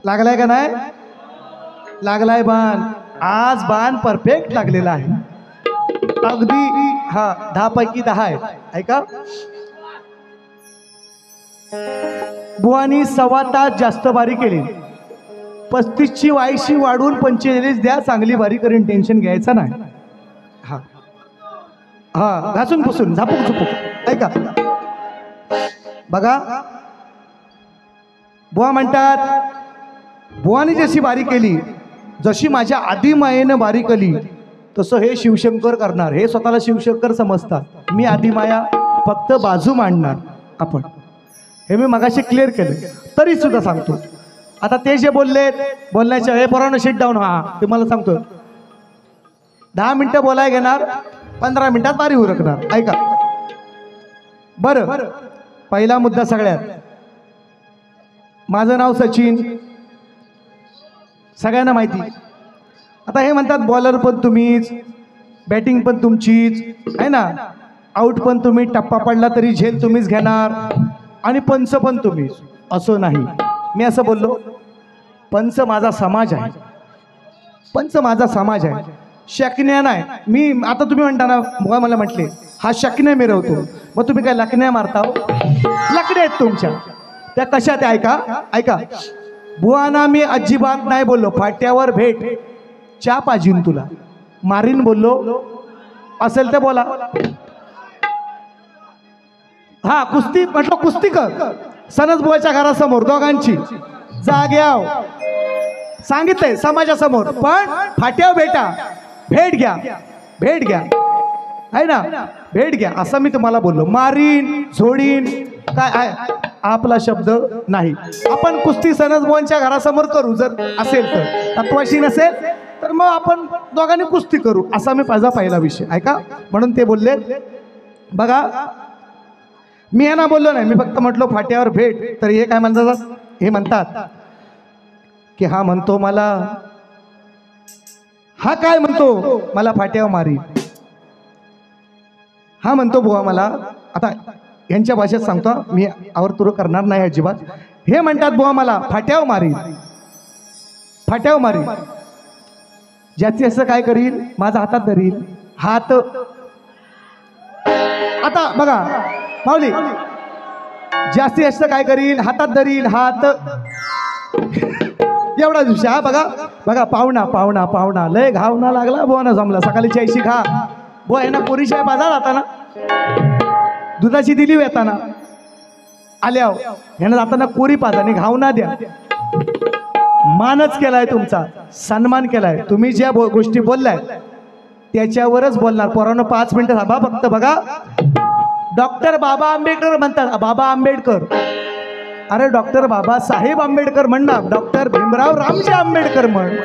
लागलाय का नाही? लागलाय बाण. आज बाण परफेक्ट लागलेला आहे, अगदी. हा 10 पैकी 10 आहे. ऐका, बुवानी 1.25 तास जास्त बारी केली. 35ची वायशी वाढून 45 द्या, चांगली बारी करीन, टेन्शन घ्यायचं नाही. हा हा घासून पुसून झापूक झुपूक. ऐका बघा, बुवा म्हणतात, बुवानी जशी बारी केली, जशी माझ्या आधी मायेनं बारी केली, तसं हे शिवशंकर करणार. हे स्वतःला शिवशंकर समजतात. मी आधी माया फक्त बाजू मांडणार. आपण हे मी मगाशी क्लिअर केलं, तरी सुद्धा सांगतो. आता ते जे बोलले, बोलण्याच्या हे पोरांनो शिट डाऊन. हा ते मला सांगतो, 10 मिनिटं बोलाय घेणार, 15 मिनिटात बारी उरकणार. ऐका बरं, पहिला मुद्दा सगळ्यात, माझं नाव सचिन, सगळ्यांना माहिती. आता हे म्हणतात बॉलर पण तुम्हीच, बॅटिंग पण तुमचीच आहे ना, आउट पण तुम्ही, टप्पा पडला तरी झेल तुम्हीच घेणार, आणि पंच पण तुम्हीच. असं नाही, मी असं बोललो. पंच माझा समाज आहे, पंच माझा समाज आहे, शकन्या नाही. मी आता तुम्ही म्हणता ना, बुवा मला म्हटले हा शकन्या मिरवतो, मग तुम्ही काय लकण्या मारता? लकड्या आहेत तुमच्या, त्या कशा त्या? ऐका ऐका, बुवाना मी अजिबात नाही बोललो. फाट्यावर भेट, चा पाजीन तुला मारीन बोललो असेल तर बोला. हा कुस्ती म्हटलं, कुस्ती कर सनज बुवाच्या घरासमोर दोघांची, जाग्याव सांगितलंय समाजासमोर. पण फाट्यावर भेटा, भेट घ्या, भेट घ्या आहे ना, भेट घ्या असं मी तुम्हाला बोललो. मारीन झोडीन काय आहे आपला शब्द नाही. आपण कुस्ती सनज बुवांच्या घरासमोर करू, जर असेल तर. तत्वाशी नसेल तर मग आपण दोघांनी कुस्ती करू, असा मी माझा पहिला विषय. ऐका, म्हणून ते बोलले. बघा, मी यांना बोललो नाही, मी फक्त म्हटलो फाट्यावर भेट. तर हे काय म्हणतात? हे म्हणतात की हा म्हणतो मला, हा काय म्हणतो मला फाट्यावर मारी. हा म्हणतो बुवा मला, आता यांच्या भाषेत सांगतो मी, आवरतुर करणार नाही अजिबात. हे म्हणतात बुवा मला फाट्यावर मारी, फाट्यावर मारी. ज्याची असं काय करील, माझा हातात धरील, हात. आता बघा माऊली, जास्तीत जास्त काय करील, हातात धरील, हात. एवढा दिवशी. हा बघा बघा, पाहुणा पाहुणा पाहुणा लय घावना लागला, बुवाना जमला. सकाळी चायशी खा बुवा, यांना पुरीच्या बाजार जाताना दुधाची दिली येताना आल्या, यांना जाताना कोरी पाजाने घावना द्या. मानच केलाय तुमचा, सन्मान केलाय. तुम्ही ज्या गोष्टी बोललाय त्याच्यावरच बोलणार. पोरांनो 5 मिनिटं थांबा फक्त. बघा, डॉक्टर बाबा आंबेडकर म्हणतात, बाबा आंबेडकर. अरे डॉक्टर बाबासाहेब आंबेडकर म्हण ना, डॉक्टर भीमराव रामजी आंबेडकर म्हण.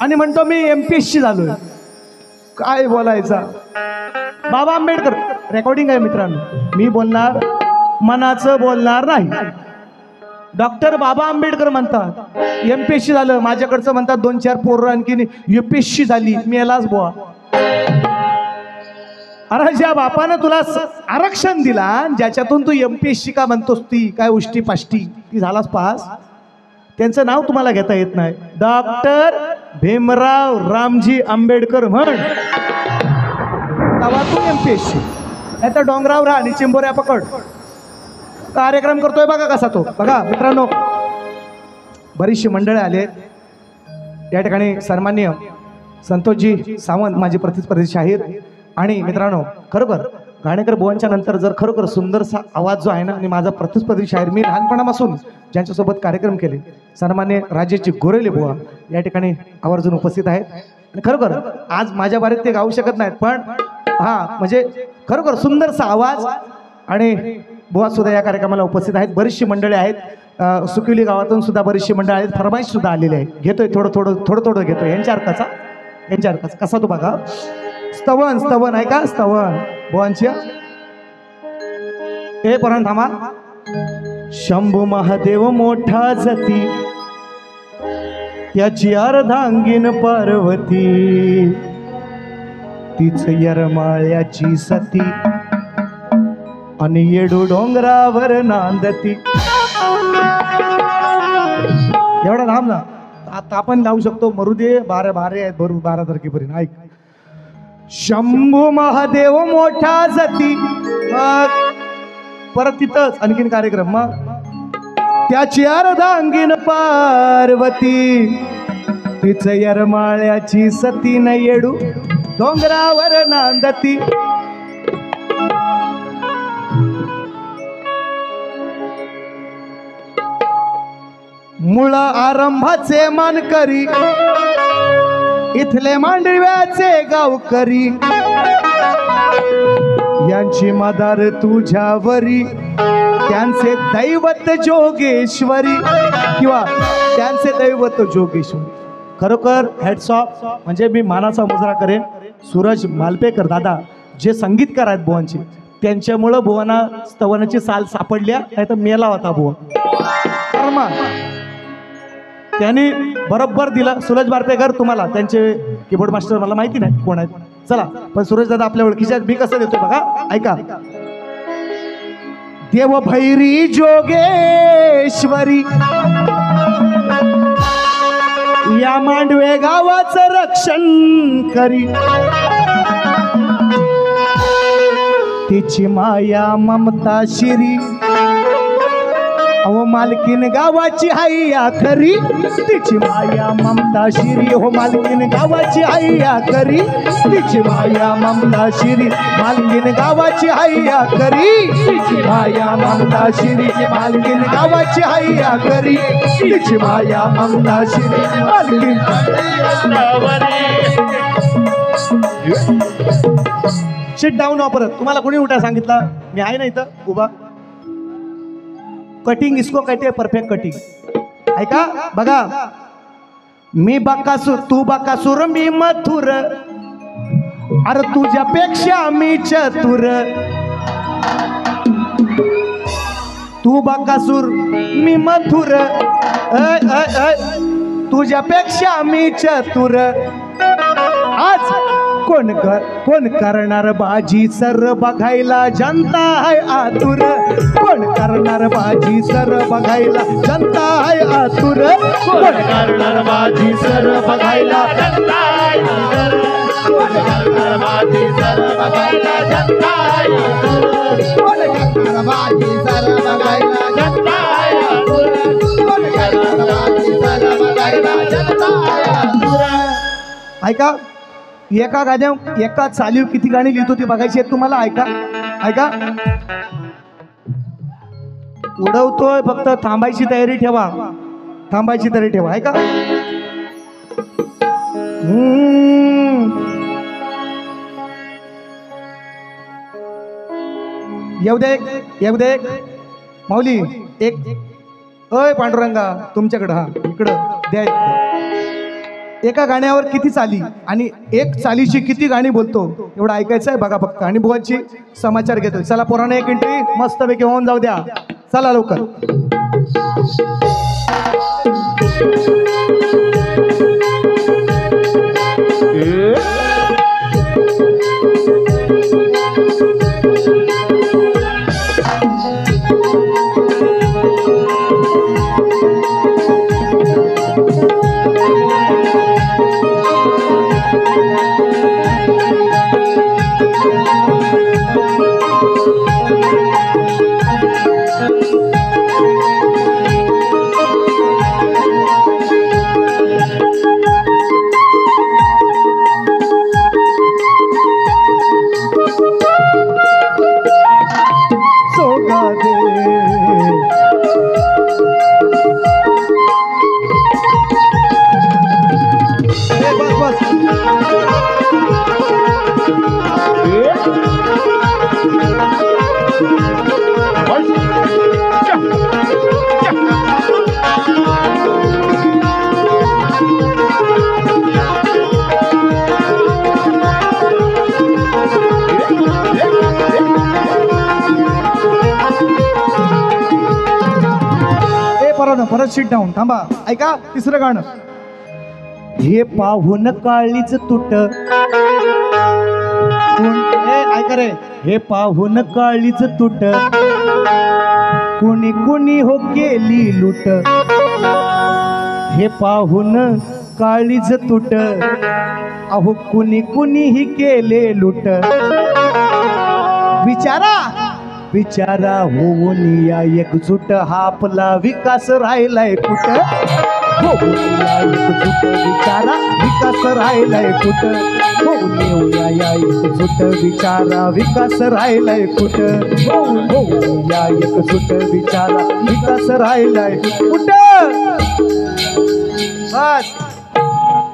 आणि म्हणतो मी MPSC झालोय. काय बोलायचा, बाबा आंबेडकर. रेकॉर्डिंग आहे मित्रांनो, मी बोलणार, मनाचं बोलणार नाही. डॉक्टर बाबा आंबेडकर म्हणतात, MPSC झालं. माझ्याकडचं म्हणतात 2-4 पोरं आणखीन UPSC झाली. मी यालाच बुवा. अरे ज्या बापानं तुला आरक्षण दिला, ज्याच्यातून तू MPSC का म्हणतोस, ती काय उष्टी पाष्टी ती झालास पास, त्यांचं नाव तुम्हाला घेता येत नाही. डॉक्टर भीमराव रामजी आंबेडकर म्हण, तेव्हा तू MPSC. नाही तर डोंगराव राहा आणि चिंबोऱ्या पकड. कार्यक्रम करतोय बघा कसा तो. बघा मित्रांनो, बरीचशी मंडळी आले या ठिकाणी. सन्माननीय संतोषजी सावंत, माझे प्रतिस्पर्धी शाहीर. आणि मित्रांनो, खरोखर घाणेकर बुवांच्या नंतर जर खरोखर सुंदरसा आवाज जो आहे ना, आणि माझा प्रतिस्पर्धी शाहीर, मी लहानपणापासून ज्यांच्यासोबत कार्यक्रम केले, सन्माननीय राजेशजी गोरेले बुवा या ठिकाणी आवर्जून उपस्थित आहेत. आणि खरोखर आज माझ्या बारीत ते गाऊ शकत नाहीत, पण हा म्हणजे खरोखर सुंदरसा आवाज. आणि बुवा सुद्धा या कार्यक्रमाला उपस्थित आहेत. बरीचशी मंडळी आहेत, सुकिवली गावातून सुद्धा बरीचशी मंडळी आहेत. फरमाईश सुद्धा आलेली आहे. घेतोय थोडं थोडं थोडं थोडं घेतोय. यांच्या अर्काचा, यांच्या अर्काचा कसा तो बघा. स्तवन, स्तवन आहे का, स्तवन बुवांची. हे पर्यंत थांबा. शंभू महादेव मोठा जती, त्याची अर्धांगीन पार्वती, तीच यरमाळ्याची सती, आणि येडू डोंगरावर नांदती. एवढा थांब ना, आता आपण लावू शकतो. मरू दे, 12 आहेत बरोबर 12 तारखेपर्यंत. ऐक, शंभू महादेव मोठा जती. मग परत तिथंच आणखीन कार्यक्रम. मग त्याची अर्धांगीण पार्वती, तिच यरमाळ्याची सती न येडू डोंगरावर नांदती. मूळ आरंभाचे मानकरी, इथले मांडव्याचे गावकरी, यांची मदार तुझ्यावरी, त्यांचे दैवत जोगेश्वरी किंवा त्यांचे दैवत जोगेश्वरी. खरोखर हॅट्स ऑफ. म्हणजे मी मानाचा मुजरा करेन सूरज मालपेकर दादा, जे संगीतकार आहेत बुवांचे, त्यांच्यामुळं बुवांना स्तवनाची साल सापडल्या, नाही तर मेला होता बुवा. कर्मा त्यांनी बरोबर दिला. सूरज मालपेकर तुम्हाला, त्यांचे कीबोर्ड मास्टर मला माहिती नाही कोण आहेत. चला, पण सूरज दादा आपल्या ओळखीच्या. मी कसं देतो बघा, ऐका. देव भैरी जोगेश्वरी, या मांडवे गावाचं रक्षण करी, तिची माया ममता शिरी, हो मालकीन गावाची हैया खरी, तिची माया ममता शिरी, हो मालकीन गावाची हैया खरी, तिची माया ममता शिरी, मालकीन गावाची हैया खरी, तिची माया ममता शिरी, मालकीन गावाची हैया खरी, तिची माया ममता शिरी, मालकीन. शिट डाऊन परत. तुम्हाला कोणी उठा सांगितला? मी आहे ना इथं उभा. कटिंग इसको कहते हैं परफेक्ट कटिंग. ऐका बघा. मी बकासूर, तू बकासूर, मी मथुर, अरे तुझ्यापेक्षा मी चतुर. तू बकासूर, मी मथुर, तुझ्यापेक्षा मी चतुर. आज कोण करणार बाजी सर बघायला, जनता आहे आतुर. कोण करणार बाजी सर बघायला, जनता आहे आतुर. कोण करणार बाजी सर बघायला, जनता आहे आतुर. कोण करणार बाजी सर बघायला, जनता आहे आतुर. कोण करणार बाजी सर बघायला, जनता आहे आतुर. कोण करणार बाजी सर बघायला, जनता आहे आतुर. ऐका, एका गाण्या एका चालीव किती गाणी लिहितो ती बघायची आहेत तुम्हाला. ऐका ऐका. उडवतोय फक्त, थांबायची तयारी ठेवा, थांबायची तयारी ठेवा. ऐका. येऊ दे माऊली. एक अय पांडुरंगा तुमच्याकडं, हा इकडं द्या. एका गाण्यावर किती चाली आणि एक चालीची किती गाणी बोलतो एवढं ऐकायचं आहे बघा फक्त. आणि बुवांची समाचार घेतोय. चला पोराने एक एंट्री मस्तपैकी होऊन जाऊ द्या. चला लवकर. परत शीट डाऊन. थांबा. ऐका तिसरं गाणं. हे पाहून काळीच तुट. ऐका रे. हे पाहून काळीच तुट, कुणी कुणी हो केली लूट. हे पाहून काळीज तुट, अहो कुणी कुणीही केले लुट. विचारा विचारा होऊन या एकजूट, हा आपला विकास राहिलाय कुठ? होऊन या एकजूट, विचारा विकास राहिलाय कुठ? होऊन या एकजूट, विचारा विकास राहिलाय कुठ? होऊन या एकजूट, विचारा विकास राहिलाय कुठ? बस.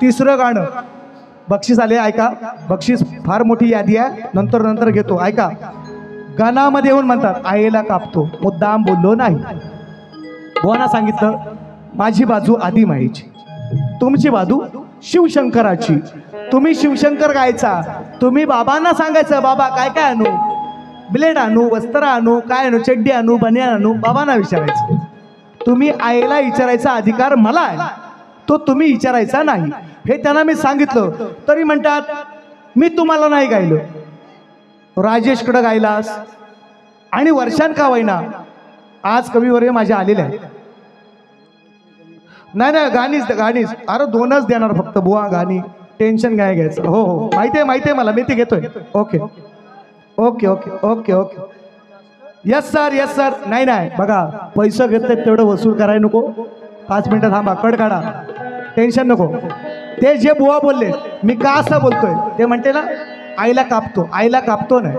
तिसरं गाणं बक्षीस आले, ऐका. बक्षीस फार मोठी यादी आहे, नंतर घेतो, ऐका. गाण्यामध्ये येऊन म्हणतात आईला कापतो, मुद्दाम बोललो नाही. बुवांना सांगितलं माझी बाजू आदी माईची, तुमची बाजू शिवशंकराची. तुम्ही शिवशंकर गायचा, तुम्ही बाबांना सांगायचं बाबा काय काय आणू, ब्लेड आणू, वस्त्र आणू, काय आणू, चड्डी आणू, बनियान आणू, बाबांना विचारायचं. तुम्ही आईला विचारायचा अधिकार मला आहे, तो तुम्ही विचारायचा नाही. हे त्यांना मी सांगितलं, तरी म्हणतात मी तुम्हाला नाही गायलो, राजेशकडे गायलास. आणि वर्षान का वैना आज कविवर्य माझ्या आलेले आहेत. नाही गाणीच. अरे 2च देणार फक्त बुवा, गाणी. टेन्शन काय घ्यायचं. हो माहिती आहे मला, मी ते घेतोय. ओके. Yes sir. नाही बघा, पैसे घेतले तेवढं वसूल करायला नको. 5 मिनिटं थांबा, कड काढा, टेन्शन नको. ते जे बुवा बोलले, मी का असं बोलतोय ते म्हणते ना आईला कापतो नाही.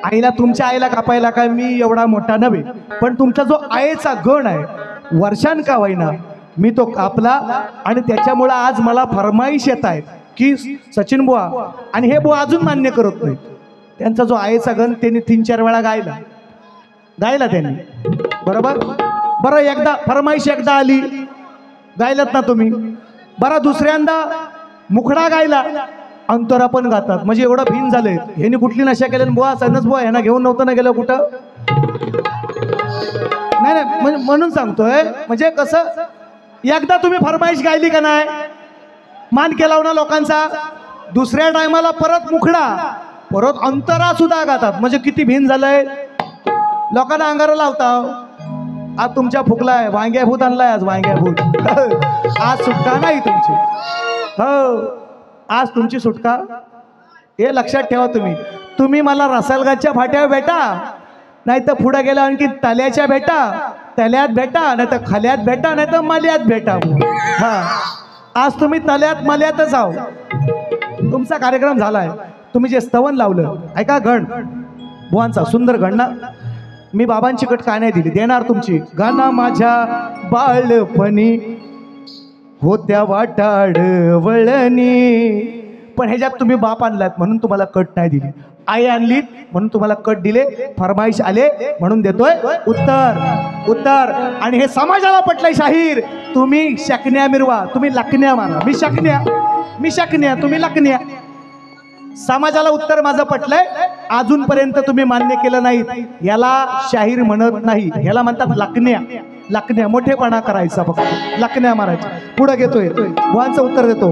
आईला, तुमच्या आईला कापायला काय मी एवढा मोठा नव्हे, पण तुमचा जो आईचा गण आहे वर्षान का वैना, मी तो कापला. आणि त्याच्यामुळं आज मला फरमाईश येत आहेत की सचिन बुवा, आणि हे बुवा अजून मान्य करत नाही, त्यांचा जो आईचा गण त्यांनी 3-4 वेळा गायला त्यांनी, बरोबर. बरं एकदा फरमाईश एकदा आली, गायलात ना तुम्ही. बरं दुसऱ्यांदा मुखडा गायला, अंतरा पण गातात. म्हणजे एवढं भिन झालंय. ह्यानी कुठली नशा केली बुवा, सनस बुवा ह्यांना घेऊन नव्हतं ना गेलं कुठं. नाही म्हणून सांगतोय, म्हणजे कसं एकदा तुम्ही फरमाईश गायली का नाही, मान केला ना लोकांचा, दुसऱ्या टायमाला परत मुखडा, परत अंतरा सुद्धा गातात. म्हणजे किती भिन झालंय. लोकांना अंगारा लावता. आज तुमच्या फुकलाय, वांग्या भूत आणलाय, आज वांग्या भूत. आज सुटका नाही तुमची. हो आज तुमची सुटका. हे लक्षात ठेवा. तुम्ही मला रसालगाच्या फाट्यावर भेटा, नाही तर पुढे गेला आणखी तल्याच्या तल्यात भेटा, नाही तर खल्यात भेटा, नाही तर मल्यात भेटा. हा आज तुम्ही तल्यात मल्यातच आहो. तुमचा कार्यक्रम झालाय. तुम्ही जे स्तवन लावलं, ऐका, गण बुवांचा सुंदर गण ना. मी बाबांची कट काय नाही दिली, देणार तुमची. गाणं माझ्या बाळपणी होत्या वाटाड वळणी, पण ह्याच्यात तुम्ही बाप आणलात म्हणून तुम्हाला कट नाही दिली. आई आणली म्हणून तुम्हाला कट दिले. फरमाईश आले म्हणून देतोय उत्तर. आणि हे समाजाला पटलंय शाहीर. तुम्ही शकण्या मिरवा, तुम्ही लाकण्या मारा. मी शकण्या, तुम्ही लाकण्या. समाजाला उत्तर माझं पटलंय. अजूनपर्यंत तुम्ही मान्य केलं नाही. याला शाहीर म्हणत नाही, याला म्हणतात लाकण्या. मोठेपणा करायचा, फक्त लाकण्या मारायच्या. पुढे घेतोय बुवांचं उत्तर देतो.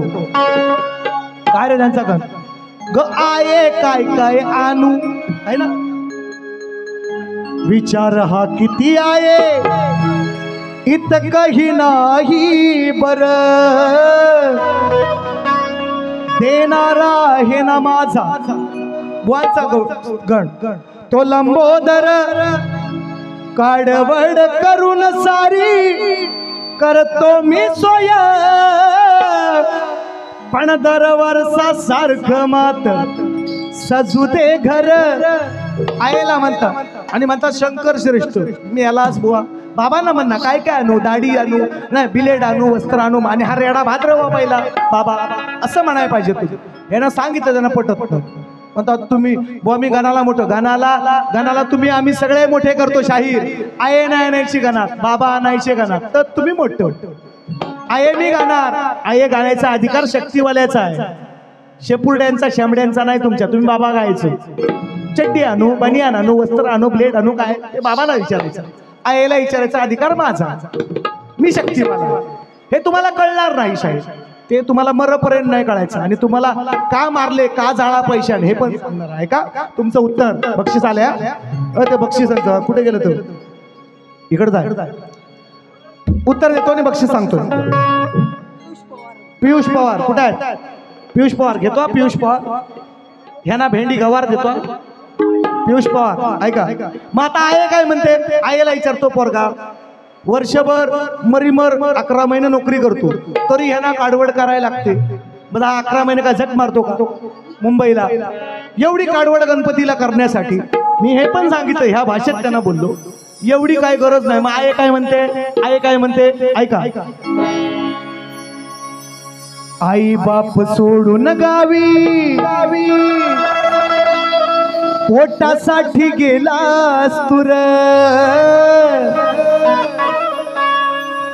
काय रे त्यांचा गण ग आये काय आणू, आहे ना. विचार हा किती आहे, इतकही नाही बर, देणारा आहे ना माझा. बुवांचा गण तो लंबोदर, काडवड करून सारी करतो मी सोय, पण दरवर्षा सारखं मात सजू दे घर. आईला म्हणतात आणि म्हणतात शंकर श्रेष्ठ. मी यालाच बुवा बाबांना म्हणणार काय आणू, दाढी आणू, नाही बिलेड आणू, वस्त्र आणू, आणि हा रेडा भाद्रवा पहिला बाबा असं म्हणायला पाहिजे. यानं सांगितलं, त्यांना पटत म्हणतात तुम्ही बुवा मी गणाला मोठं, गणाला तुम्ही आम्ही सगळे मोठे करतो शाहीर. आये नाही आणायची गणात, बाबा आणायचे गणात, तर तुम्ही मोठं. आये मी गाणार, आये गाण्याचा अधिकार शक्तीवाल्याचा आहे, शेपुर्ड्यांचा शेंबड्यांचा नाही तुमच्या. तुम्ही बाबा गायचं. चड्डी आणू, बनियान आणू, वस्त्र आणू, ब्लेड आणू, काय ते बाबाला विचारायचं. आईला विचारायचा अधिकार माझा. मी शक्तीवाला. हे तुम्हाला कळणार नाही शाहीर. ते तुम्हाला मरपर्यंत नाही कळायचं. आणि तुम्हाला का मारले, का जाळा पैशाने, हे पण सांगणार आहे का. तुमचं उत्तर. बक्षीस आल्या. ते बक्षीस कुठे गेलं तो, इकडे जा. उत्तर देतो आणि बक्षीस सांगतो. पियुष पवार कुठे आहेत? पियुष पवार घेतो, पियुष पवार ह्यांना भेंडी गवार देतो. पियुष पवार ऐका, मग आता आहे काय म्हणते? आईला विचारतो पोरगा, वर्षभर मरीमर 11 महिने नोकरी करतो तरी ह्यांना काडवड करायला लागते. मग 11 महिने काय झक मारतो का मुंबईला? एवढी काडवड गणपतीला करण्यासाठी मी हे पण सांगितलं, ह्या भाषेत त्यांना बोललो, एवढी काय गरज नाही. मग आई काय म्हणते? आई काय म्हणते ऐका. आई बाप सोडून गावी पोटासाठी गेलास तुर,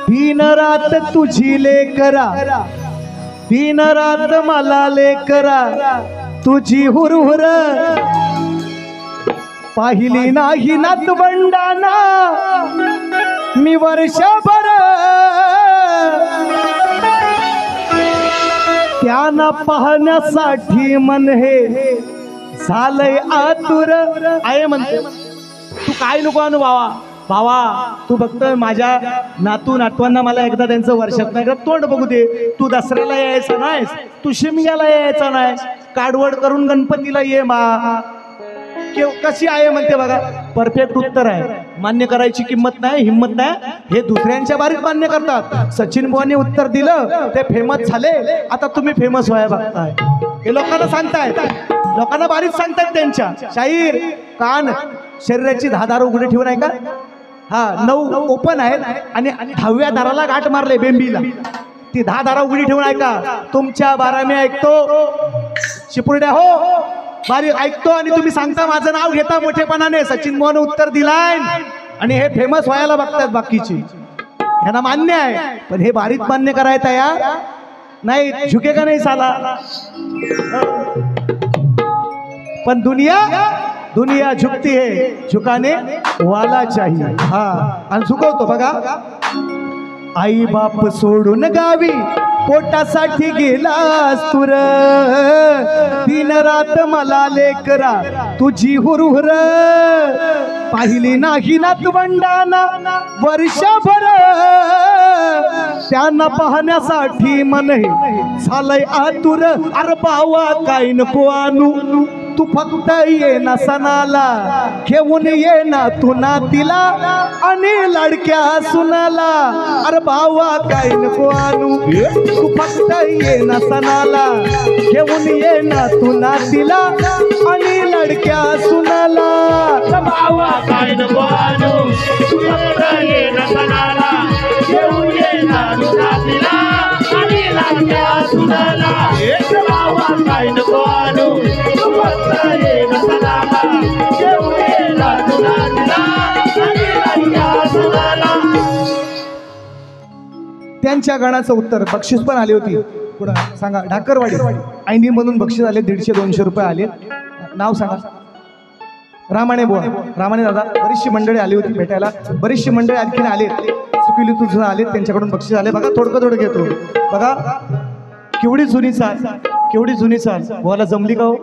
दिन रात तुझी लेकरा, दिन रात मला लेकरा तुझी हुरहुर, पाहिली नाही नातवंडाना मी वर्षभर, त्यांना पाहण्यासाठी मन हे झालंय आतुर. आहे म्हणते तू काय नको आणू भावा, भावा तू बघतोय माझ्या नातू नातवांना मला एकदा त्यांचं वर्षात नाही का तोंड बघू दे. तू दसऱ्याला यायचा नाहीस, तू शिमग्याला यायचा नाहीस, काडवड करून गणपतीला ये मा. कशी आहे म्हणते बघा. परफेक्ट उत्तर आहे. मान्य करायची किंमत नाही, हिंमत नाही, हे दुसऱ्यांच्या बारीत मान्य करतात. सचिन बुवांनी उत्तर दिलं, ते फेमस झाले, आता तुम्ही फेमस व्हाय बघताय. हे लोकांना सांगतायत, लोकांना बारीत सांगतायत त्यांच्या. शाहीर कान शरीराची 10 दार उघडे ठेवून आहे का? हा 9 ओपन आहेत आणि 10व्या दाराला गाठ मारले बेंबीला. ती 10 दारा उघडी ठेवून ऐका. तुमच्या बारा मी ऐकतो शिपुर्ड्या हो, बारी ऐकतो आणि तुम्ही सांगता माझं नाव घेता मोठेपणाने. सचिन मोहन उत्तर दिलाय आणि हे फेमस व्हायला बघतात बाकीची. ह्यांना मान्य आहे पण हे बारीक मान्य करायचं यार नाही. झुके का नाही साला. पण दुनिया झुकती है, झुकाने वाला चाहिए. हा आणि झुकवतो बघा. आई बाप सोडून गावी पोटासाठी गेलास तुर, दिन रात मला लेकरा तुझी हुरहुर, पाहिली नाही नातवंडाना वर्षभर, त्यांना पाहण्यासाठी मन हे झालंय आतुर. अरे बावा काय नको आणू, तू फक्त ये ना सणाला, घेऊन ये ना तू नातीला आणि लाडक्या सुनाला. अरे बावा काय नको आणू, तू फक्त ये ना सणाला, घेऊन ये ना तू नातीला आणि लाडक्या सुनाला. बावा काय नको आणू, तू फक्त ये ना सणाला, घेऊन ये ना तू नातीला आणि लाडक्या सुनाला. बावा काय नको आणू, तू फक्त ये ना सणाला, घेऊन ये ना तू नातीला आणि लाडक्या सुनाला. त्यांच्या गाण्याचं उत्तर बक्षीस पण आली होती. पुढं सांगा. ढाकरवाडी ऐनी म्हणून बक्षीस आले 150-200 रुपये आले. नाव सांगा. रामाणे बुवा, रामाणे दादा. बरीचशी मंडळी आली होती भेटायला, बरीचशी मंडळी आणखीन आले, सुकिली तुझं आले, त्यांच्याकडून बक्षीस आले. बघा थोडं घेतो बघा. केवढी जुनी चाल, केवढी जुनी चाल. बुवाला जमली का हो?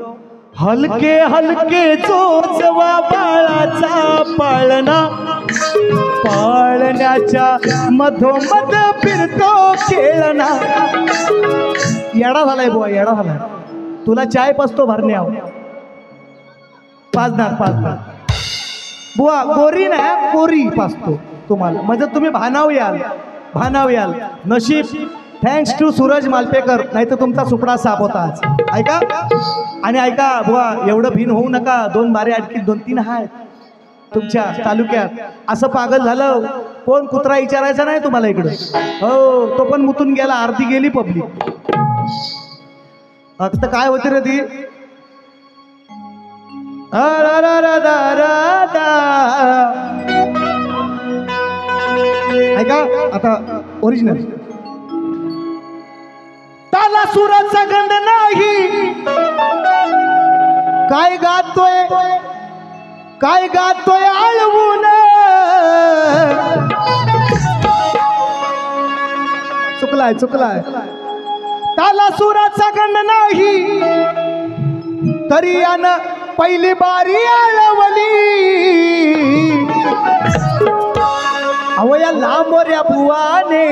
हलके हलके चोचवा बाळाचा पाळणा, पाळण्याच्या मधोमध फिरतो खेळणा. येडा झालाय बुवा, येडा झालाय. तुला चाय पाचतो भरण्याव, पाचणार बुवा. गोरी नाही, कोरी पाचतो तुम्हाला, म्हणजे तुम्ही भानाव याल. नशीब थँक्स टू सूरज मालपेकर, नाही तर तुमचा सुपडा साप होता आज. ऐका आणि ऐका बुवा, एवढं भिन होऊ नका. 2 बारे आणखी 2-3 आहेत तुमच्या तालुक्यात. असं पागल झालं कोण कुत्रा विचारायचा नाही तुम्हाला इकडं. हो तो पण मुतून गेला, अर्धी गेली पब्लिक. आता काय होते रे ती. ऐका आता ओरिजिनल. ताला सुराचा गंध नाही, काय गातोय आळवून. चुकलाय. ताला सुराचा गंध नाही, तरी यानं पहिली बारी आळवली. अहो या लांबोऱ्या बुवाने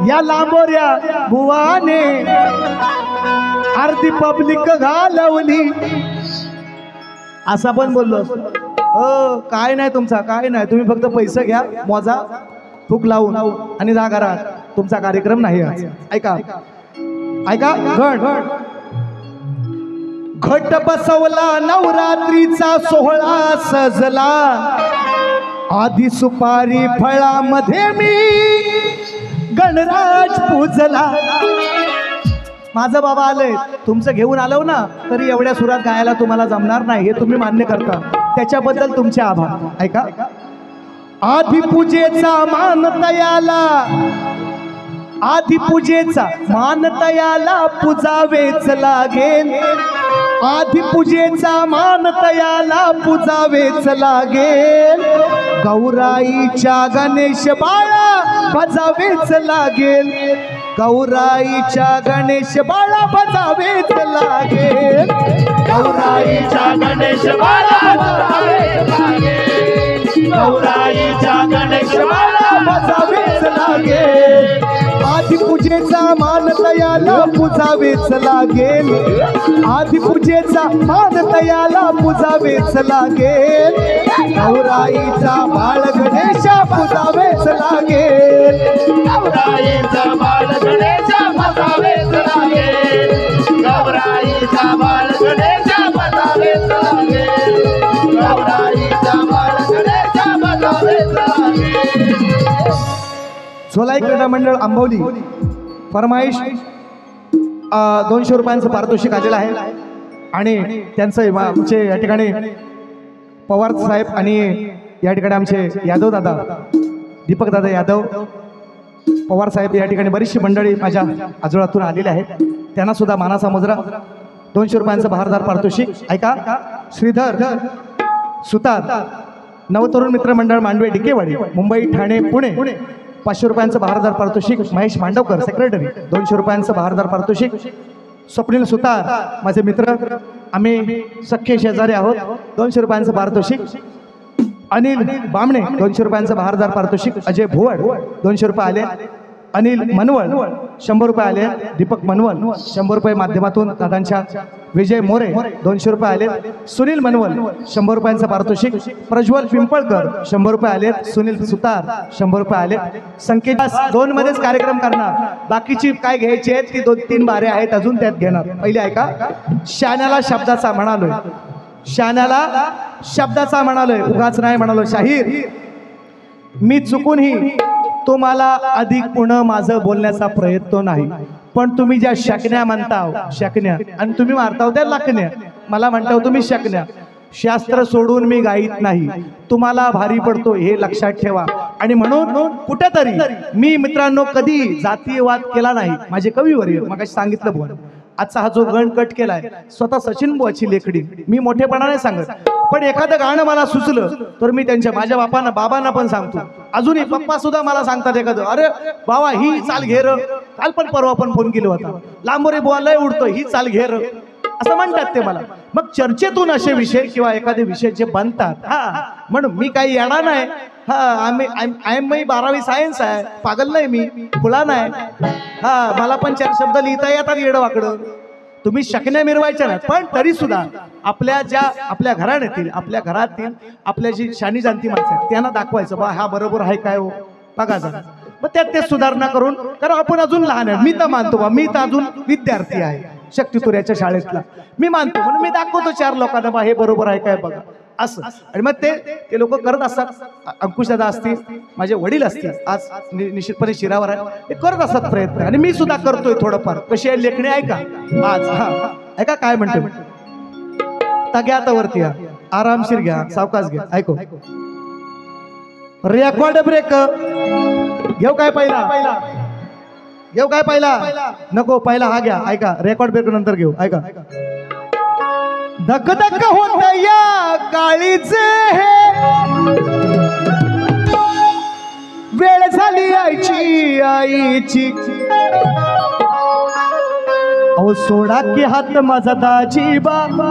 या लांबोऱ्या बुवाने अर्धी पब्लिक घालवली. असा पण बोललो हो, काय नाही तुमचा, काय नाही, तुम्ही फक्त पैसे घ्या, मोजा, फूक लावून आणि जा घरात, तुमचा कार्यक्रम नाही आज. ऐका ऐका, घट बसवला, नवरात्रीचा सोहळा सजला, आधी सुपारी फळामध्ये मी गणराज पूजला. माझं बाबा आलंय, तुमचं घेऊन आलो ना तरी एवढ्या सुरात गायला तुम्हाला जमणार नाही, हे तुम्ही मान्य करता, त्याच्याबद्दल तुमचे आभार. ऐका, आधी पूजेचा मान तयाला, आधी पूजेचा मान तयाला पूजावेच लागेल, आधी पूजेचा मान तयाला पूजावेच लागेल, गौराईच्या गणेश बाळा बजावेच लागेल, गौराईच्या गणेश बाळा बजावेच लागेल, गौराईच्या गणेश बाळा बजावेच लागेल, गौराईच्या गणेश बाळा बजावेच लागेल, आधी पूजेचा मान तयाला पूजावेच लागेल, आधी पूजेचा मान तयाला पूजावेच लागेल, गौराईचा बाळ गणेश पूजावेच लागेल, गौराईचा बाळ गणेश बजावेच लागेल, गौराईचा बाळ गणेश बजावेच लागेल, गौराईचा बाळ गणेश बजावेच लागेल. सोलाई क्रीडा मंडळ आंबवली फरमाईश 200 रुपयांचं पारितोषिक आलेलं आहे आणि त्यांचं आमचे या ठिकाणी पवार साहेब आणि या ठिकाणी आमचे यादव दादा, दीपक दादा यादव, पवार साहेब, या ठिकाणी बरीचशी मंडळी माझ्या आजोळातून आलेली आहेत, त्यांना सुद्धा मानाचा मुजरा 200 रुपयांचं बहारदार पारितोषिक. ऐका, श्रीधर सुतार, नवतरुण मित्र मंडळ मांडवे डिकेवाडी मुंबई ठाणे पुणे 500 रुपयांचं बहारदार पारितोषिक. महेश मांडवकर सेक्रेटरी 200 रुपयांचं बहारदार पारितोषिक. स्वप्नील सुतार माझे मित्र, आम्ही सख्खे शेजारी आहोत, 200 रुपयांचं पारितोषिक. अनिल बामणे 200 रुपयांचं बहारदार पारितोषिक. अजय भुवड 200 रुपये आले. अनिल मनवळ 100 रुपये आले. दीपक मनवळ 100 रुपये माध्यमातून दादांच्या. विजय मोरे 200 रुपये आले. सुनील मनवळ 100 रुपयांचं पारितोषिक. प्रज्वल पिंपळकर 100 रुपये आले. सुनील सुतार 100 रुपये आले. संकेत 2 मध्येच कार्यक्रम करणार, बाकीची काय घ्यायची आहेत ती 2-3 बारे आहेत अजून त्यात घेणार. पहिले ऐका, शाण्याला शब्दाचा म्हणालोय, शाण्याला शब्दाचा म्हणालोय, उगाच नाही म्हणालो. शाहीर मी चुकूनही तुम्हाला अधिक पुन्हा माझं बोलण्याचा प्रयत्न नाही, पण तुम्ही ज्या शकण्या म्हणताव, शकण्या, आणि तुम्ही मारताव त्या लाकण्या, मला म्हणताव तुम्ही शकण्या. शास्त्र सोडून मी गाईत नाही, तुम्हाला भारी पडतो हे लक्षात ठेवा. आणि म्हणून कुठेतरी मी मित्रांनो कधी जातीयवाद केला नाही. माझे कविवर्य मग सांगितलं बोल, आजचा हा जो गण कट केलाय स्वतः सचिन बुवाची लेखडी, मी मोठेपणा नाही सांगत, पण एखादं गाणं मला सुचलं तर मी त्यांच्या माझ्या बाबांना पण सांगतो. अजूनही पप्पा सुद्धा मला सांगतात एखादं, अरे बाबा ही चाल घे र, काल पण परवा पण फोन केला होता, लांबोरे बुवा लय उडतो, ही चाल घे र, असं म्हणतात ते मला. मग चर्चेतून असे विषय किंवा एखादे विषय जे बनतात, हा म्हणून मी काही येणार नाही. हा आय एम 12वी सायन्स आहे, पागल नाही मी, खुला नाही. हा मला पण 4 शब्द लिहिता येतात येडवाकडं, तुम्ही शकण्या मिरवायच्या नाही. पण तरी सुद्धा आपल्या घराण्यातील, आपल्या घरातील आपल्या जी शानी जाणती माणसं आहेत त्यांना दाखवायचं, बा हा बरोबर आहे काय हो, बघा जरा. मग त्यात ते सुधारणा करून, कारण आपण अजून लहान आहे. मी तर मानतो बा, मी तर अजून विद्यार्थी आहे शक्तितुऱ्याच्या शाळेतला, मी मानतो म्हणून मी दाखवतो 4 लोकांना, बा हे बरोबर आहे काय बघा असं. आणि मग ते लोक करत असतात. अंकुश दादा असतील, माझे वडील असतील, आज निश्चितपणे शिरावर आहे, हे करत असतात प्रयत्न, आणि मी सुद्धा करतोय थोडंफार. कशी आहे लेखणी ऐका आज, हा ऐका काय म्हणतो. घ्या आता वरती, आरामशीर घ्या, सावकाश घ्या, ऐको. रेकॉर्ड ब्रेक घेऊ काय पहिला, घेऊ काय पहिला, नको पहिला हा घ्या. ऐका, रेकॉर्ड ब्रेक नंतर घेऊ. ऐका, धक धक होत या काळीचे हे, वेळ झाली आईची. अहो सोडा की हात माझा दाजी बाबा,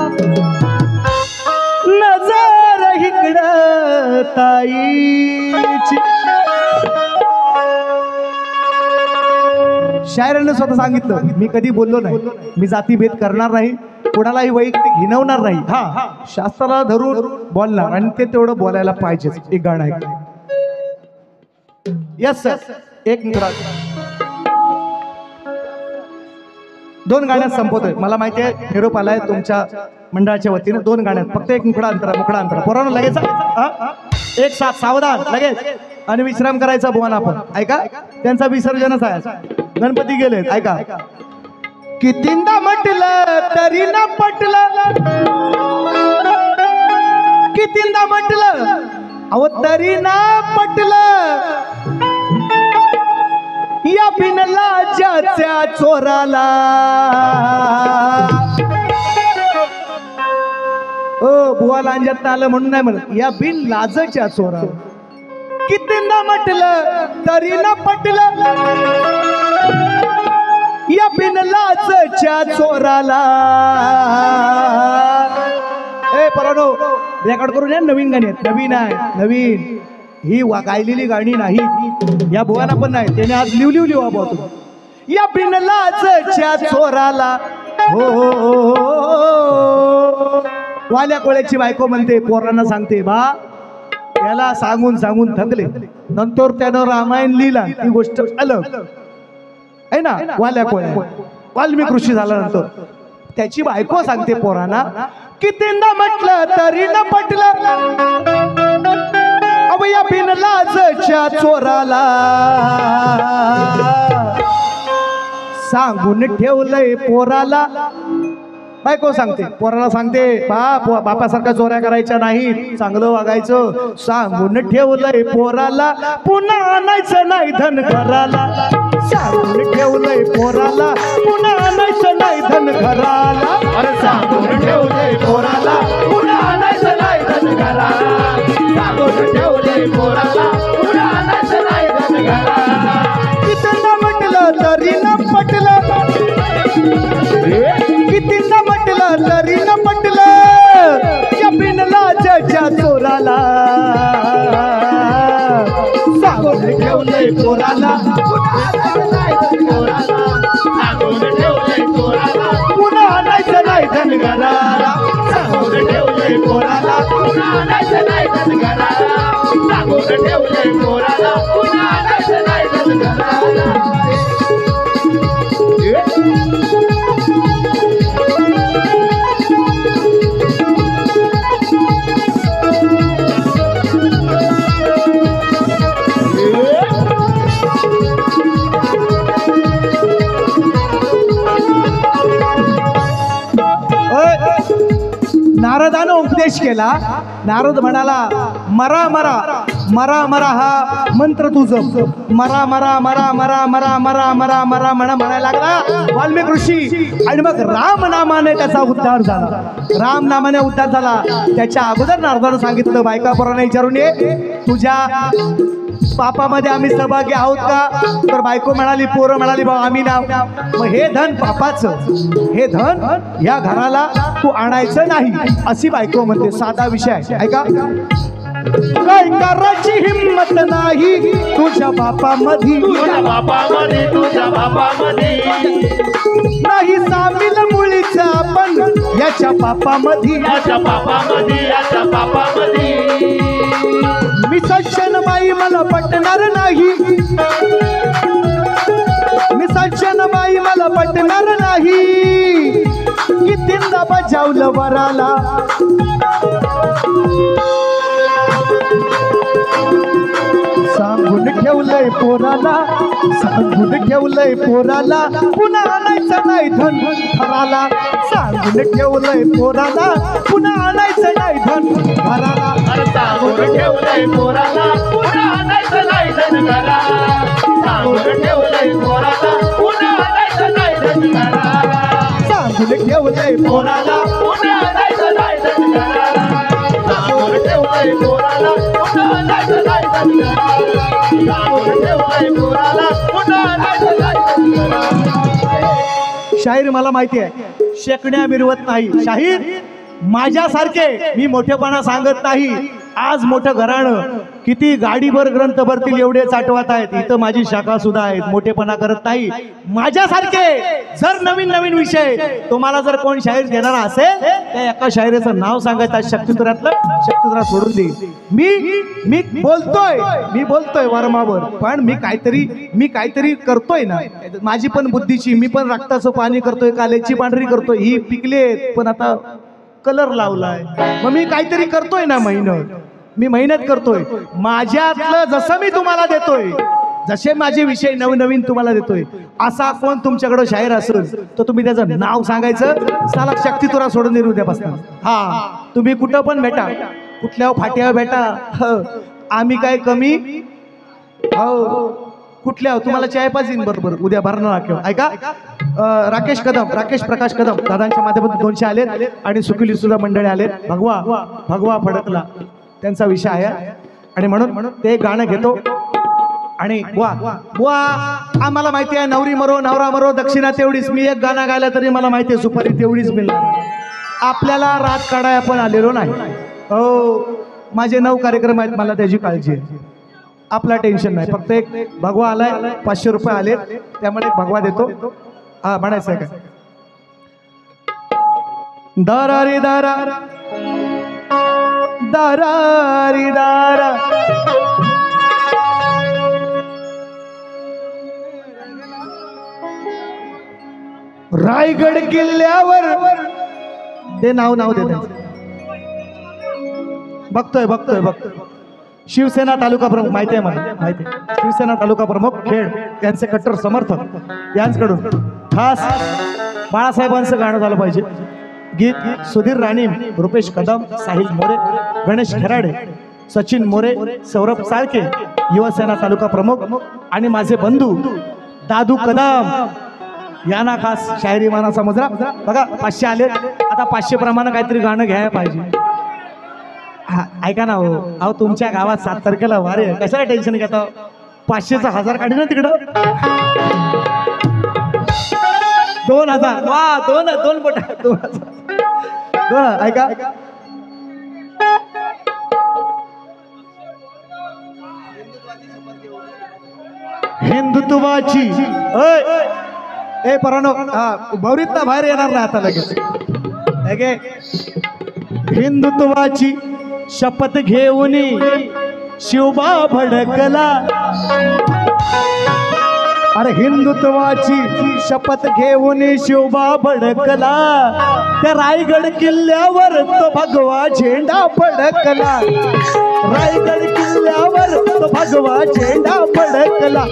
नजर इकडं ताईची. शायरानं स्वतः सांगितलं, मी कधी बोललो नाही, मी जातीभेद करणार नाही, कोणालाही वैयक्तिक हिनवणार नाही, हा शास्त्राला धरून बोलणार आणि ते तेवढं बोलायला पाहिजे. एक गाणं आहे. यस सर, एक मिनिट. 2 गाण्यात संपवतोय. मला माहिती आहे निरोप आलाय तुमच्या मंडळाच्या वतीने. 2 गाण्यात फक्त एक मुकडा अंतरा पोरांनो लगेच एक साथ सावधान लगेच. आणि विश्राम करायचा बुवाना आपण. ऐका, त्यांचा विसर्जनच आहे. गणपती गेले. ऐका. कितींदा म्हटलं तरी न पटलं, कितींदा म्हटलं अहो तरी ना पटलं, या बिनलाजाच्या चोराला. ओ बुवा लांजात आलं म्हणून नाही म्हणत, या बिन लाजच्या चोराला. कितींदा म्हटलं तरी न पटलं, या बिन लाजच्या चोराला. ए परानो, रेकॉर्ड करून या. नवीन गाणी आहेत, नवीन आहे, नवीन. ही गायलेली गाणी नाही, या बुवाना पण नाही, त्याने आज लिहू बाबा तू. या बिन लाजच्या चोराला. हो वाल्या कोळ्याची बायको म्हणते, पोरांना सांगते, बा त्याला सांगून सांगून थकले. नंतर त्यानं रामायण लिहिला, ती गोष्ट अलग आहे ना. वाल्या कोळ्या वाल्मिक ऋषी झाल्यानंतर त्याची बायको सांगते पोरांना, कितींदा म्हटलं तरी न पटलं, अब या बिन लाजच्या चोराला. सांगून ठेवलंय पोराला. बायको सांगते पोराला, सांगते बापासारखा चोऱ्या करायच्या नाही, चांगलं वागायचं. सांगून ठेवलंय पोराला, पुन्हा आणायचं नाही धन घराला. सांगून ठेवलंय पोराला, पुन्हा आणायचं नाही धन घराला. अरे सांगून ठेवलंय पोराला, पुन्हा आणायचं नाही धन घराला. सांगून ठेवलंय पोराला, पुन्हा आणायचं नाही धन घराला. कितींदा म्हटलं तरी न पटलं, कितींदा म्हटलं तरी न पटलं, या बिन लाजच्या चोराला. सांगून ठेवलंय पोराला, सांगून ठेवलंय पोराला, पुन्हा आणायचं नाही धन घराला. सांगून ठेवलंय पोराला, पुन्हा आणायचं नाही धन घराला. सांगून ठेवलंय पोराला, पुन्हा आणायचं नाही धन घराला. नारदानं उपदेश केला. नारद म्हणाला, मरा मरा मरा मरा हा मंत्र तुझं. मरा मरा मरा मरा मरा मरा मरा मरा म्हणा म्हणायला लागला वाल्मिक ऋषी. आणि मग राम नामाने त्याचा उद्धार झाला. राम नामाने उद्धार झाला. त्याच्या अगोदर नारदानं सांगितलं, बायका पोरांना विचारून ये, तुझ्या पापामध्ये आम्ही सहभागी आहोत का? तर बायको म्हणाली, पोरं म्हणाली, भाऊ आम्ही नाव. मग हे धन पापाचं, हे धन या घराला तू आणायचं नाही अशी बायको म्हणते. साधा विषय आहे, ऐका. काय करायची हिम्मत नाही तुझ्या बापामध्ये, तुझ्या बापामध्ये, तुझ्या बापामध्ये. नाही सामील मुळीच आपण याच्या बापामध्ये, याच्या बापामध्ये, याच्या बापामध्ये. मी सज्जन बाई मला पटणार नाही, मी सज्जन बाई मला पटणार नाही. कितींदा बजावलं वराला. सांगून ठेवलंय पोराला, सांगून ठेवलंय पोराला, पुन्हा आणायचं नाही धन घराला. सांगून ठेवलंय पोराला, पुन्हा आणायचं नाही धन घराला. सांगून ठेवलंय पोराला, पुन्हा आणायचं नाही धन घराला. सांगून ठेवलंय पोराला, पुन्हा आणायचं नाही धन घराला. सांगून ठेवलंय पोराला, पुन्हा आणायचं नाही धन घराला. सांगून ठेवलंय पोराला, पुन्हा आणायचं नाही धन घराला. सांगून ठेवलंय पोराला, पुन्हा आणायचं नाही धन घराला. शाहीर मला माहिती आहे, शेकण्या मिरवत नाही. शाहीर माझ्यासारखे मी मोठेपणा सांगत नाही, आज मोठं घराणं किती गाडीभर ग्रंथ भरतील एवढे साठवत आहेत. इथं माझी शाखा सुद्धा आहेत, मोठेपणा करत नाही. माझ्यासारखे जर नवीन नवीन विषय तुम्हाला जर कोण शाहीर देणारा असेल त्या एका शाहिरीचं नाव सांगायचं. शक्तिधरातलं शक्तिधरा सोडून देईल. मी बोलतोय वर्मावर, पण मी काहीतरी करतोय ना. माझी पण बुद्धीची, मी पण रक्ताचं पाणी करतोय, कालेची पांढरी करतोय. ही पिकलेत पण आता कलर लावलाय. मग मी काहीतरी करतोय ना. मी मेहनत करतोय. माझ्यातलं जसं मी तुम्हाला देतोय, जसे माझे विषय नवनवीन तुम्हाला देतोय, असा कोण तुमच्याकडे शाहीर असेल तर तुम्ही त्याचं नाव सांगायचं. साला शक्तितुरा सोडून देईल उद्यापासून. हा, तुम्ही कुठं पण भेटा, कुठल्या फाट्यावर भेटा. आम्ही काय कमी हो कुठल्या तुम्हाला चाय पाजीन बरोबर उद्या भरणार राखेव. ऐका, राकेश प्रकाश कदम दादांच्या माध्यमातून 200 आलेत आणि सुखिली सुद्धा मंडळी आलेत. भगवा फडकला त्यांचा विषय आहे आणि म्हणून ते गाणं घेतो. आणि वा आम्हाला माहिती आहे, नवरी मरो नवरा मरो दक्षिणा तेवढीच. मी एक गाणं गायला तरी मला माहिती आहे सुपारी तेवढीच मिळणार. आपल्याला रात काढाय आपण आलेलो नाही. हो, माझे 9 कार्यक्रम आहेत, मला त्याची काळजी आहे. आपला टेन्शन नाही. फक्त एक भगवा आलाय, 500 रुपये आले, त्यामुळे भगवा देतो. हा, म्हणायचं काय? दारा रे दारा दारा रे दारा, रायगड किल्ल्यावर ते नाव देत. बघतोय शिवसेना तालुका प्रमुख, माहिती आहे मला, माहिती आहे. शिवसेना तालुका प्रमुख खेड यांचे कट्टर समर्थक यांच्याकडून खास बाळासाहेबांचं गाणं झालं पाहिजे. गीत सुधीर राणी, रुपेश कदम, साहिल मोरे, गणेश खराडे, सचिन मोरे, सौरभ साळके, युवासेना तालुका प्रमुख आणि माझे बंधू दादू कदम यांना खास शायरी मानाचा मुजरा. बघा 500 आले, आता 500 प्रमाणे काहीतरी गाणं घ्यायला पाहिजे. ऐका ना हो, तुमच्या गावात 7 तारखेला वारे, कशाला टेन्शन घेता? 500चा 1000 काढी ना तिकडं. 2000 वा, दोन बोटा 2000. ऐका, हिंदुत्वाची ए परानो भौरीतला बाहेर येणार नाही आता लगेच. हिंदुत्वाची शपथ घेऊन शिवबा भडकला. अरे हिंदुत्वाची शपथ घेऊन शिवबा भडकला. त्या रायगड किल्ल्यावर तो भगवा झेंडा फडकला. रायगड किल्ल्यावर तो भगवा झेंडा फडकला.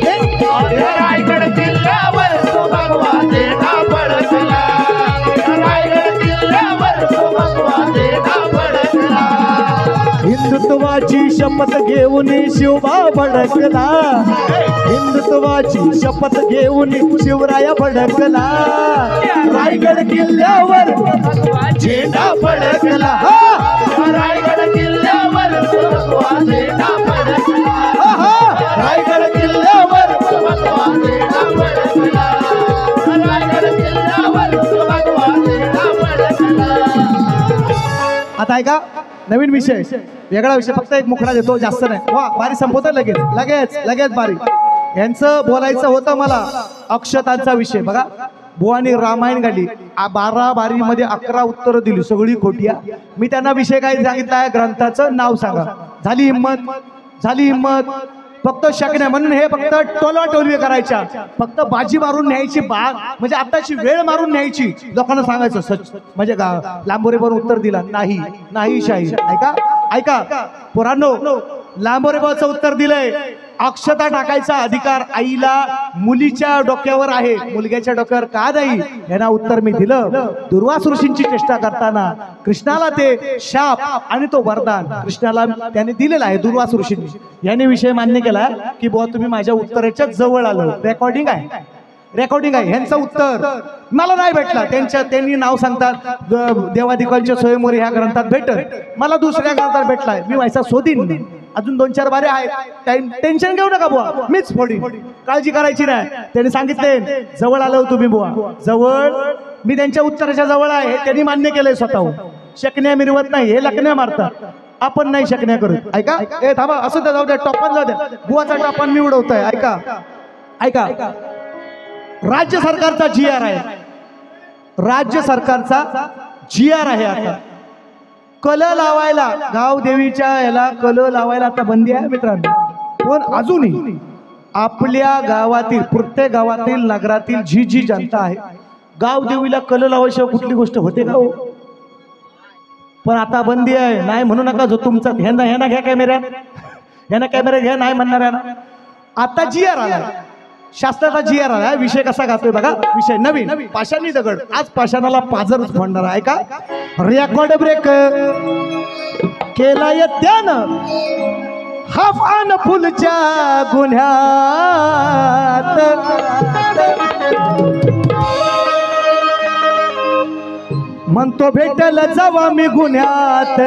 रायगड किल्ल्यावर तो भगवा झेंडा फडकला. रायगड किल्ल्यावर तो भगवा झेंडा फडकला. हिंदुत्वाची शपथ घेऊन शिवबा भडकला. हिंदुत्वाची शपथ घेऊन शिवराया भडकला. रायगड किल्ल्यावर झेंडा फडकला. रायगड किल्ल्यावर भगवा झेंडा फडकला. रायगड किल्ल्यावर भगवा झेंडा फडकला. रायगड किल्ल्यावर भगवा झेंडा फडकला. आता ऐका, नवीन विषय, वेगळा विषय. फक्त एक मुखडा देतो, जास्त नाही. वा, बारी संपवतो लगेच बारी. यांचं बोलायचं होतं मला अक्षतांचा विषय. बघा, बुवानी रामायण काढली, 12 बारीमध्ये 11 उत्तरं दिली, सगळी खोटी. मी त्यांना विषय काय सांगितलाय, ग्रंथाचं नाव सांगा. झाली हिंमत. फक्त शकण्या म्हणून हे फक्त टोलवाटोलवी करायच्या, फक्त बाजी मारून न्यायची, म्हणजे आताची वेळ मारून न्यायची. लोकांना सांगायचं सच, म्हणजे लांबोरेवर उत्तर दिला नाही शाहीर. ऐका पोरांनो, लांबोरेबाचं उत्तर दिलंय, अक्षता टाकायचा अधिकार आईला मुलीच्या डोक्यावर आहे, मुलग्याच्या डोक्यावर का नाही? यांना उत्तर मी दिलं. दुर्वास ऋषींची चेष्टा करताना कृष्णाला ते शाप आणि तो वरदान कृष्णाला त्याने दिलेला आहे दुर्वास ऋषींनी. याने विषय मान्य केला की बुवा तुम्ही माझ्या उत्तराच्या जवळ आलो. रेकॉर्डिंग आहे. ह्यांचं उत्तर मला नाही भेटला. त्यांनी नाव सांगतात देवादिकांच्या स्वयंवरी ह्या ग्रंथात भेटत, मला दुसऱ्या ग्रंथात भेटलाय. मी व्हायचा शोधीन. अजून 2-4 बारे आहेत, टेन्शन घेऊ नका बुवा, मीच फोडीन, काळजी करायची नाही. त्यांनी सांगितले जवळ आलो तुम्ही बुवा, जवळ. मी त्यांच्या उत्तराच्या जवळ आहे, त्यांनी मान्य केलंय स्वतःहून. शकण्या मिरवत नाही, हे लकण्या मारतात. आपण नाही शकण्या करत. ऐका, ए थांबा, असं द्या, जाऊ द्या, टॉपन जाऊ द्या, बुवाचा टॉपन मी उडवतोय. ऐका ऐका, राज्य सरकारचा GR आहे, राज्य सरकारचा GR आहे. आता कल लावायला, गाव देवीच्या याला कल लावायला आता बंदी आहे मित्रांनो. पण अजूनही आपल्या गावातील, प्रत्येक गावातील, नगरातील जी जनता आहे, गाव देवीला कल लावायशिवाय कुठली गोष्ट होते का हो? पण आता बंदी आहे. नाही म्हणू नका, जो तुमचा ह्यांना घ्या कॅमेरा, ह्यांना कॅमेरा घ्या, नाही म्हणणार आहे ना. आता GR आला, शास्त्राचा GR आला. विषय कसा गातोय बघा, विषय नवीन, पाषाणी दगड. आज पाषाणाला पाजरच फोडणार आहे का? रेकॉर्ड ब्रेक केला त्यानं हाफ आन फुलच्या गुन्ह्यात. म्हणतो भेटल जावा मी गुन्ह्यात,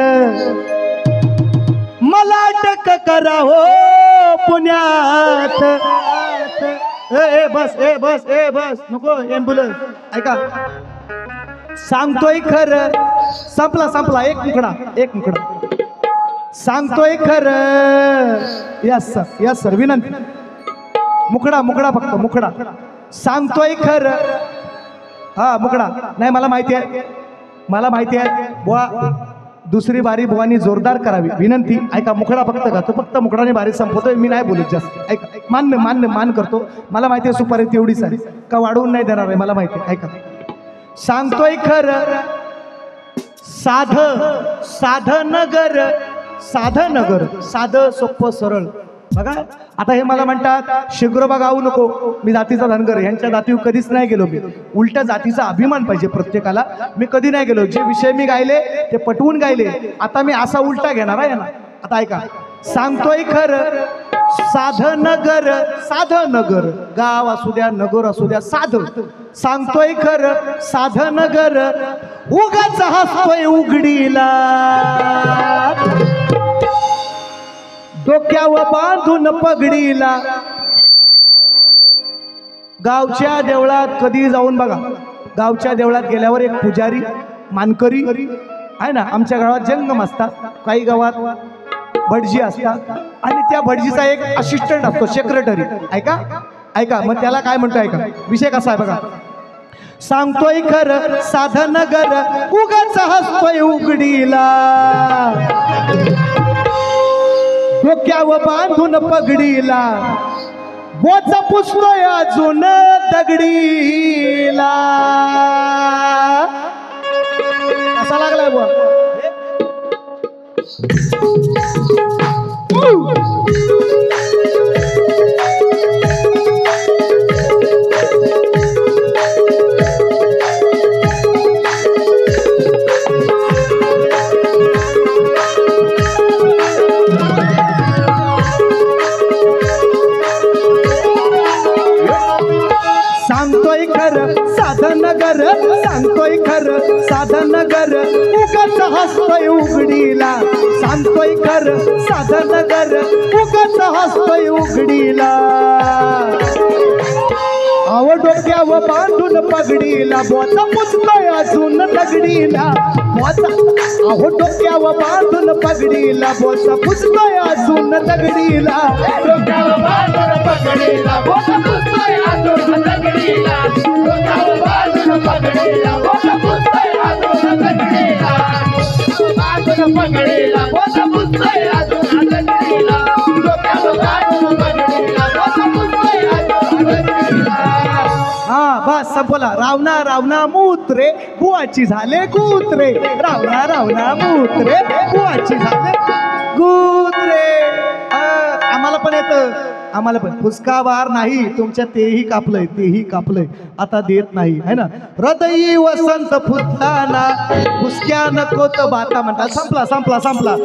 मला अटक करा हो पुण्यात. ए बस, ए बस, ए बस, नको एम्ब्युलन्स. ऐका, सांगतोय खरं, संपला, एक मुकडा सांगतोय खरं. यस सर, विनंती. मुकडा फक्त मुकडा. सांगतोय खरं. हा मुकडा नाही, मला माहिती आहे बुवा, दुसरी बारी बुवानी जोरदार करावी, विनंती. ऐका, मुकडा फक्त गातो, फक्त मुकडाने बारी संपवतोय, मी नाही बोलत जास्त. ऐका, मान करतो, मला माहिती आहे सुपारी तेवढीच आहे का, वाढवून नाही देणार आहे, मला माहिती आहे. ऐका, सांगतोय खरं, साधनगर, साधं सोपं सरळ. बघा, आता हे मला म्हणतात शिग्रोबा गाऊ नको, मी जातीचा धनगर, ह्यांच्या जातीवर कधीच नाही गेलो मी. उलट्या जातीचा अभिमान पाहिजे प्रत्येकाला. मी कधी नाही गेलो, जे विषय मी गायले ते पटवून गायले. आता मी असा उलटा घेणार आहे ना. आता ऐका, सांगतोय खरं, साधनगर, गाव असू द्या, नगर असू द्या, सांगतोय खरं, साधनगर, उगाच हसतोय उघडीला, डोक्यावर बांधून पगडीला. गावच्या देवळात कधी जाऊन बघा, गावच्या देवळात गेल्यावर एक पुजारी, मानकरी आहे ना. आमच्या गावात जंगम असतात, काही गावात भटजी असतात, आणि त्या भटजीचा एक असिस्टंट असतो, सेक्रेटरी. ऐका, मग त्याला काय म्हणतो, ऐका विषय कसा आहे बघा. सांगतोय खरं, साधनगर, उगाच हसतोय उघडीला, डोक्यावर बांधून पगडीला, बोचा पुसतोय अजून दगडीला. असा लागलाय बुवा. सांगतोय खरं, साधनगर, उगाच हसतोय उघडीला. सांगतोय खरं, साधनगर, उगाच हसतोय उघडीला. आव डोक्यावर बांधून पगडीला, बोचा पुसतोय अजून दगडीला. अहो डोक्यावर बांधून पगडीला, बोचा पुसतोय अजून दगडीला. डोक्यावर बांधून पगडीला, बोचा पुसतोय अजून दगडीला. डोक्यावर बांधून पगडीला, बोचा पुसतोय अजून दगडीला. बांधून पगडीला, बोचा पुसतोय अजून दगडीला. डोक्यावर बांधून पगडीला, बोचा पुसतोय अजून दगडीला. हा बस संपला. रावणा मूत्रे, बुवाची झाले कुत्रे. रावणा मूत्रे, बुवाची झाले कुत्रे. आम्हाला पण येतं, आम्हाला पण. फुसका वार नाही तुमच्या, तेही कापलंय, आता देत नाही, है ना. हृदयी वसंत फुलताना, फुसक्या नकोत बाता म्हणतात. संपला.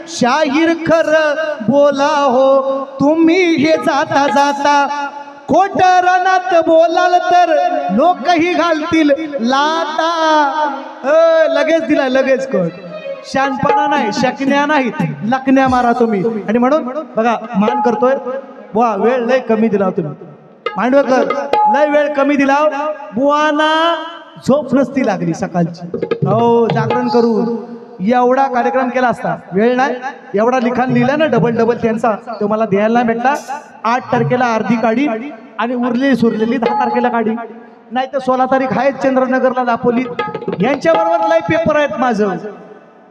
शाहीर खरं बोला हो तुम्ही, हे जाता खोटरनात बोलाल तर लोकही घालतील लाता. लगेच दिला, लगेच कट. शानपणा नाही, शकण्या नाहीत, लकण्या मारा तुम्ही. आणि म्हणून बघा, मान करतोय बुवा, वेळ लय कमी दिला तुम्ही. मांडवेकर लय वेळ कमी दिला. बुवाना झोप नसती लागली सकाळची, हो जागरण करून. एवढा कार्यक्रम केला असता, वेळ नाही. एवढा लिखाण लिहिला ना डबल त्यांचा, तो मला द्यायला नाही भेटला. 8 तारखेला अर्धी काढी आणि उरलेली सुरलेली 10 तारखेला काढी. नाही तर 16 तारीख आहे चंद्रनगरला दापोली. यांच्याबरोबर लय पेपर आहेत माझं,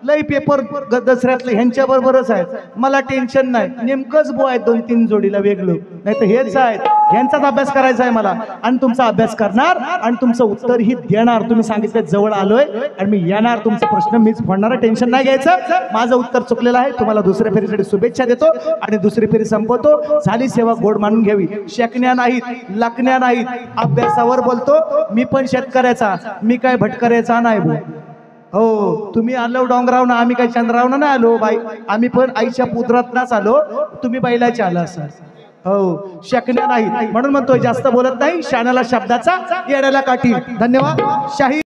लय पेपर दसऱ्यातले ह्यांच्या बरोबरच आहेत. मला टेन्शन नाही, नेमकंच बो आहेत 2-3 जोडीला वेगळं, नाही तर हेच आहेत. ह्यांचाच अभ्यास करायचा आहे मला आणि तुमचा अभ्यास करणार आणि तुमचं उत्तर ही देणार. तुम्ही सांगितलं जवळ आलोय आणि मी येणार, तुमचा प्रश्न मीच फोडणार, टेन्शन नाही घ्यायचं. माझं उत्तर चुकलेलं आहे. तुम्हाला दुसऱ्या फेरीसाठी शुभेच्छा देतो आणि दुसरी फेरी संपवतो. झाली सेवा गोड मानून घ्यावी. शेकण्या नाहीत, लकण्या नाहीत, अभ्यासावर बोलतो. मी पण शेतकऱ्याचा, मी काय भटकऱ्याचा नाही भाऊ. हो, तुम्ही आलो डोंगरावनं, आम्ही काही चंद्रावनं नाही आलो बाई. आम्ही पण आईच्या पुत्रातनाच आलो, तुम्ही बैलाचे आला असाल. हो, शकण्या नाही म्हणून म्हणतोय, जास्त बोलत नाही. शाण्याला शब्दाचा, येण्याला काठी. धन्यवाद. शाही